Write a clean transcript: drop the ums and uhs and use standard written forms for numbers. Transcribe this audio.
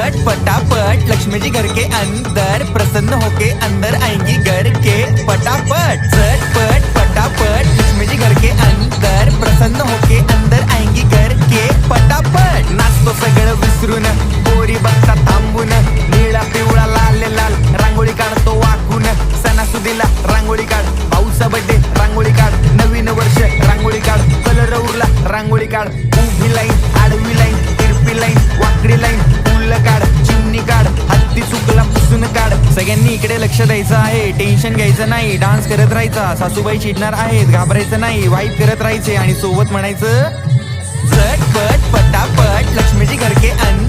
झटपट पटापट लक्ष्मी जी घर के अंदर प्रसन्न होके अंदर आएंगी घर के पटापट झटपट पटापट लक्ष्मी जी घर के अंदर प्रसन्न होके अंदर आएंगी घर के पटापट नाचतो सगळं विसरून पोरी बघता थांबून निळा पिवळा लाल लाल रांगोळी काढतो वाकून सणासुदीला रांगोळी काढ भाऊचा बर्थडे रांगोळी काढ नवीन वर्ष रांगोळी काढ कलर उरला रांगोळी काढ उभी लाईन आडवी लाईन तिरपी लाईन वाकडी लाईन फुल काढ चिमणी काढ हत्ती चुकला पुसून काढ सगळ्यांनी इकडे लक्ष द्यायचं आहे टेन्शन घ्यायचं नाही डान्स करत राहायचा सासूबाई चिडणार आहेत घाबरायचं नाही वाईट करत राहायचे आणि सोबत म्हणायचं झटपट पटापट लक्ष्मीजी घर के अंदर